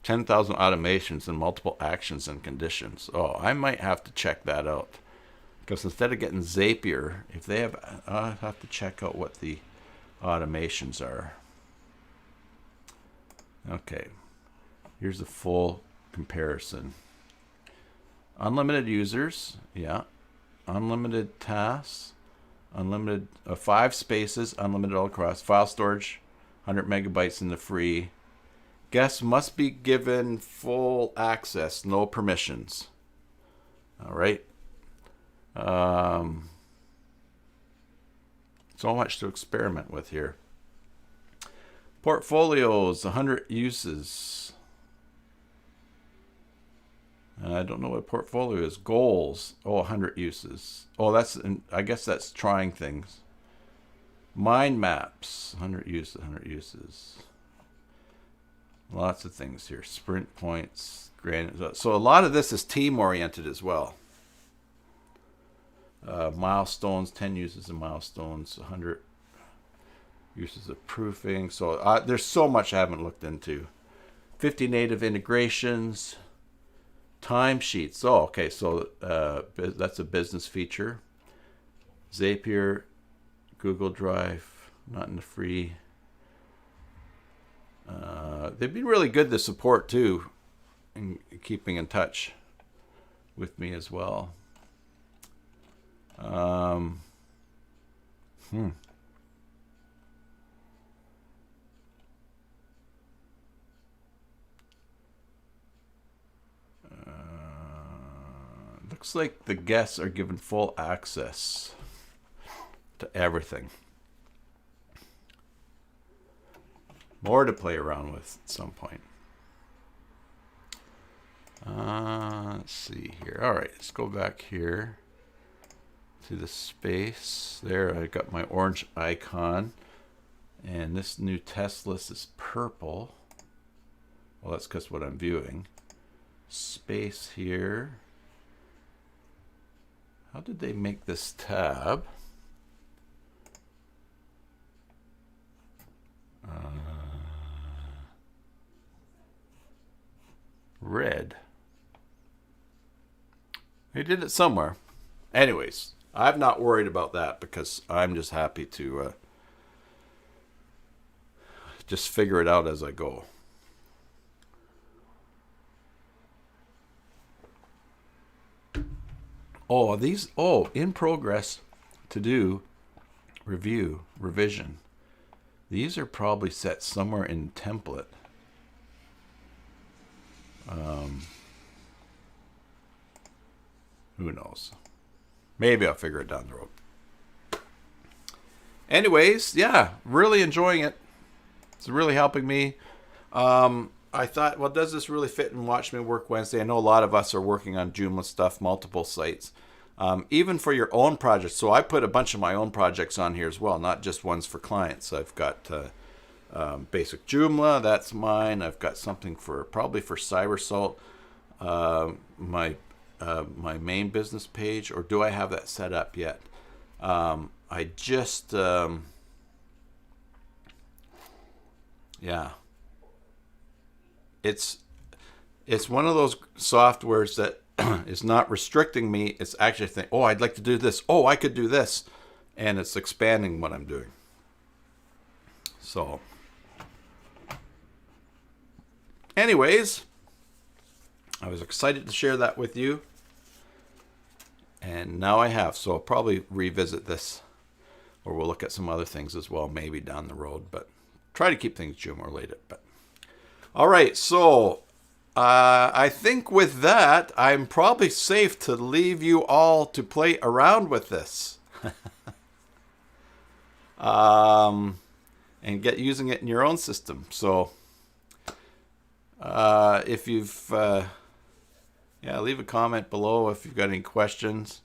10,000 automations and multiple actions and conditions. Oh, I might have to check that out. Because instead of getting Zapier, if they have, I have to check out what the automations are. Okay, here's a full comparison. Unlimited users, yeah. Unlimited tasks, unlimited 5 spaces, unlimited all across. File storage, 100 megabytes in the free. Guests must be given full access, no permissions. All right. So much to experiment with here. Portfolios, 100 uses. I don't know what a portfolio is. Goals, 100 uses. Oh, I guess that's trying things. Mind maps, 100 uses, 100 uses. Lots of things here. Sprint points. So a lot of this is team oriented as well. Milestones, 10 uses of milestones, 100 uses of proofing. So there's so much I haven't looked into. 50 native integrations. Timesheets. Oh, okay. So that's a business feature. Zapier, Google Drive, not in the free. They've been really good to support too, and keeping in touch with me as well. Looks like the guests are given full access to everything. More to play around with at some point. Let's see here. All right, let's go back here to the space. There, I got my orange icon. And this new test list is purple. Well, that's because what I'm viewing. Space here. How did they make this tab? Red. They did it somewhere. Anyways, I'm not worried about that because I'm just happy to just figure it out as I go. Oh, these, in progress to do, review, revision. These are probably set somewhere in template. Who knows? Maybe I'll figure it down the road. Anyways, yeah, really enjoying it. It's really helping me. I thought, well, does this really fit in Watch Me Work Wednesday? I know a lot of us are working on Joomla stuff, multiple sites, even for your own projects. So I put a bunch of my own projects on here as well, not just ones for clients. I've got basic Joomla, that's mine. I've got something for probably for CyberSalt, my main business page, or do I have that set up yet? I just, yeah. It's one of those softwares that is not restricting me. It's actually saying, oh, I'd like to do this. Oh, I could do this. And it's expanding what I'm doing. So, anyways, I was excited to share that with you. And now I have. So I'll probably revisit this. Or we'll look at some other things as well, maybe down the road. But try to keep things Joomla related. But all right, so I think with that, I'm probably safe to leave you all to play around with this. And get using it in your own system. So if you've, leave a comment below if you've got any questions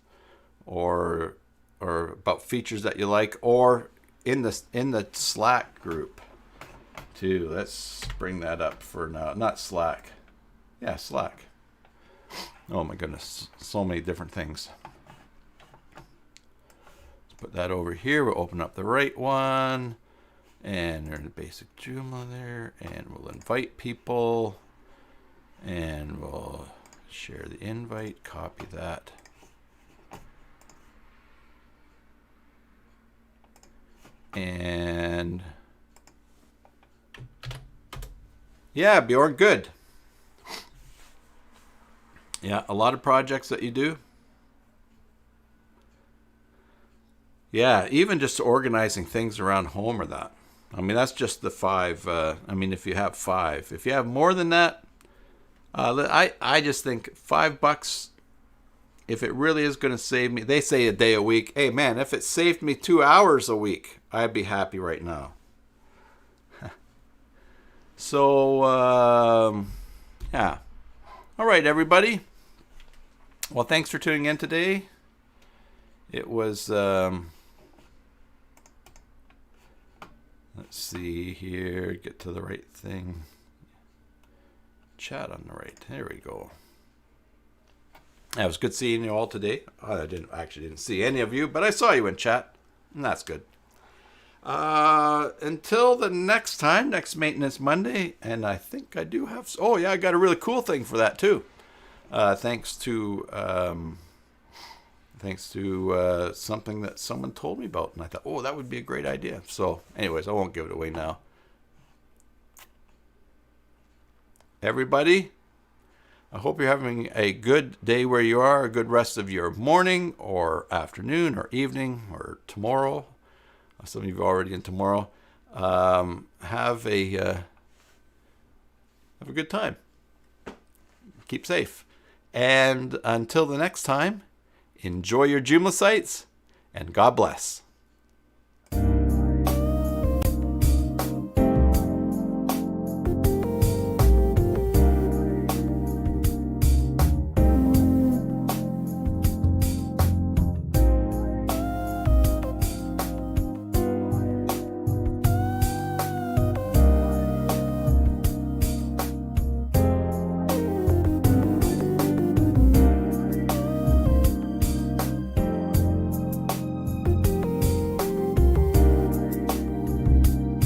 or about features that you like, or in the Slack group too. Let's bring that up for now. Not Slack. Yeah, Slack. Oh my goodness, so many different things. Let's put that over here. We'll open up the right one. And there's a basic Joomla there. And we'll invite people. And we'll share the invite. Copy that. And yeah, Bjorn, good. Yeah, a lot of projects that you do. Yeah, even just organizing things around home or that. I mean, that's just the 5. I mean, if you have 5. If you have more than that, I just think $5, if it really is going to save me, they say a day a week. Hey, man, if it saved me 2 hours a week, I'd be happy right now. So, yeah. All right, everybody. Well, thanks for tuning in today. It was, let's see here, get to the right thing. Chat on the right. There we go. It was good seeing you all today. I didn't see any of you, but I saw you in chat, and that's good. Until the next time, next Maintenance Monday, and I think I do have, oh yeah, I got a really cool thing for that too. Thanks to something that someone told me about, and I thought, oh, that would be a great idea. So anyways, I won't give it away now. Everybody, I hope you're having a good day where you are, a good rest of your morning or afternoon or evening or tomorrow. Some of you are already in tomorrow. Have a good time. Keep safe. And until the next time, enjoy your Joomla sites, and God bless.